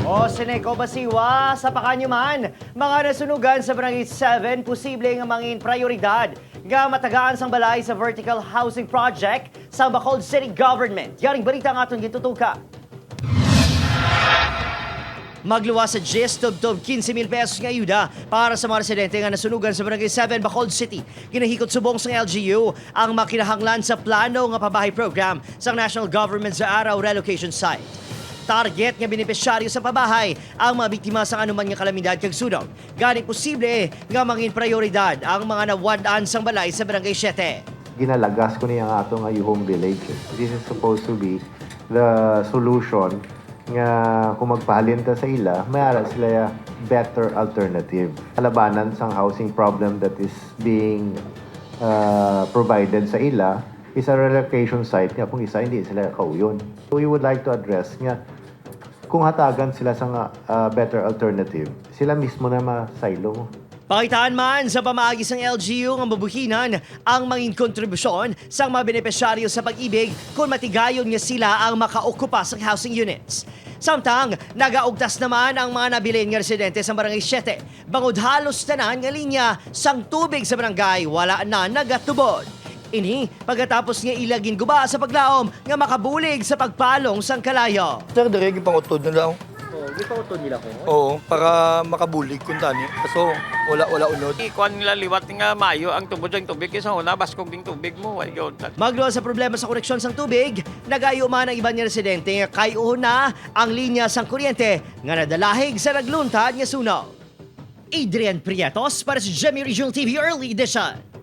O Seneco Basiwa, sa Pakanyuman, mga nasunugan sa Barangay 7, posibleng mangin prioridad nga matagaan sang balay sa vertical housing project sa Bacolod City Government. Yaring balita nga itong gitutuka. Magluwas sa GIS, tub-tub 15,000 pesos ng ayuda para sa mga residente nga nasunugan sa Barangay 7, Bacolod City. Ginahikot subong sa LGU ang makinahanglan sa plano nga pabahay program sa National Government sa Araw Relocation Site. Target nga benepisyaryo sa pabahay ang mga biktima sa anuman nga kalamidad kag sunog. Gani posible nga mangin prioridad ang mga nawadaan sang balay sa Barangay 7. Ginalagas ko niya ang atong Ayuhong Village. This is supposed to be the solution nga kung magpahalin ta sa ila, mayara sila better alternative. Kalabanan sang housing problem that is being provided sa ila is a relocation site nga kung isa hindi sila kauyon. So we would like to address nga kung hatagan sila sa better alternative, sila mismo na ma-silo. Pakitaan man sa pamaagi ng LGU ang mabuhinan ang mangin kontribusyon sa mga benepisyaryo sa pag-ibig kung matigayon nga sila ang makaukupa sa housing units. Samtang, nagaugtas naman ang mga nabilin nga residente sa Barangay 7. Bangod halos tanan nga linya sang tubig sa barangay wala na nagatubod. Ini pagkatapos nga ilagin guba sa paglaom nga makabulig sa pagpalong sang kalayo. Sir, diregi pang utod na daw. Oh, gipauton nila ko. Oo, para makabulig kung tani. Kaso wala unod. Ikuan nila liwat nga mayo ang tubod ng tubig kaysa una baskog ding tubig mo ay gyud. Magluwa sa problema sa koneksyon sang tubig, nagayo man ang iban nga residente nga kayo na ang linya sang kuryente nga nadalahig sa nagluntad nga sunog. Adrian Prietos para sa GMA Regional TV Early Edition.